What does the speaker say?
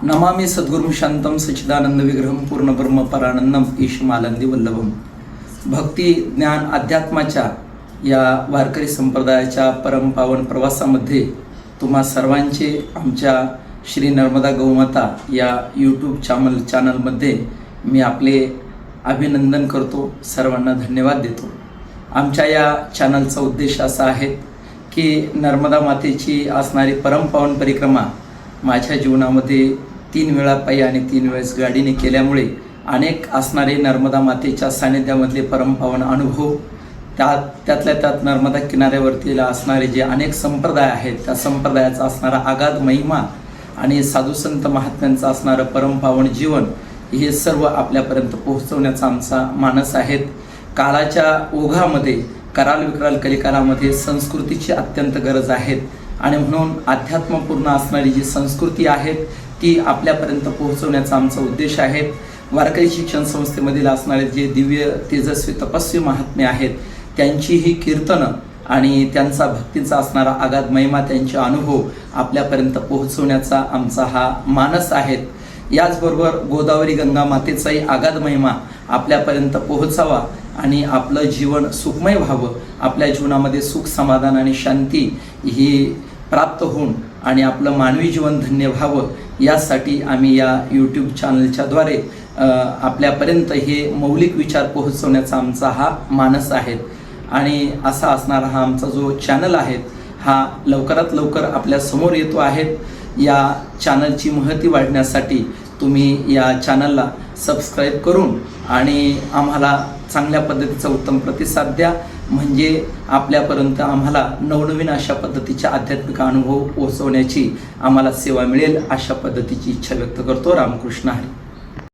नमामि सद्गुरुं शांतं सच्चिदानंद विग्रहं पूर्ण ब्रह्म परानंदम ईशमालंदी वल्लभम। भक्ती ज्ञान अध्यात्माच्या या वारकरी संप्रदायाच्या परमपावन प्रवासामध्ये तुम्हा सर्वांचे आमच्या श्री नर्मदा गौमाता या यूट्यूब चॅनलमध्ये मी आपले अभिनंदन करतो, सर्वांना धन्यवाद देतो। आमच्या या चॅनलचा उद्देश असा आहे की नर्मदा मातेची असणारी परमपावन परिक्रमा माझ्या जीवनामध्ये 3 वेळा पायी आणि 3 वेळेस गाडीने केल्यामुळे अनेक असणारे नर्मदा मातेच्या सानिध्यामधले परमपावन अनुभव, त्यातल्या त्यात नर्मदा किनाऱ्यावरती असणारे जे अनेक संप्रदाय आहेत त्या संप्रदायाचा असणारा अगाध महिमा आणि साधुसंत महात्म्यांचा असणारं परमपावन जीवन हे सर्व आपल्यापर्यंत पोहोचवण्याचा आमचा मानस आहे। काळाच्या ओघामध्ये कराल विकराल कलिकालामध्ये संस्कृतीची अत्यंत गरज आहे आणि म्हणून अध्यात्मपूर्ण असणारी जी संस्कृती आहे ती आपल्यापर्यंत पोहोचवण्याचा आमचा उद्देश आहे। वारकरी शिक्षण संस्थेमधील असणारे जे दिव्य तेजस्वी तपस्वी महात्मे आहेत त्यांची ही कीर्तनं आणि त्यांचा भक्तीचा असणारा अगाध महिमा, त्यांचे अनुभव आपल्यापर्यंत पोहोचवण्याचा आमचा हा मानस आहे। याचबरोबर गोदावरी गंगा मातेचाही अगाध महिमा आपल्यापर्यंत पोहोचावा आणि आपलं जीवन सुखमय व्हावं, आपल्या जीवनामध्ये सुख समाधान आणि शांती ही प्राप्त होऊन आणि आपलं मानवी जीवन धन्य व्हावं यासाठी आम्ही या यूट्यूब चॅनलच्या द्वारे आपल्यापर्यंत हे मौलिक विचार पोहोचवण्याचा आमचा हा मानस आहे। आणि असा असणारा हा आमचा जो चॅनल आहे हा लवकरात लवकर आपल्या समोर येतो आहे। या चॅनलची महती वाढण्यासाठी तुम्ही या चॅनलला सबस्क्राईब करून आणि आम्हाला चांगल्या पद्धतीचा उत्तम प्रतिसाद द्या, म्हणजे आपल्यापर्यंत आम्हाला नवनवीन अशा पद्धतीच्या आध्यात्मिक अनुभव पोहोचवण्याची आम्हाला सेवा मिळेल, अशा पद्धतीची इच्छा व्यक्त करतो। रामकृष्ण हरी।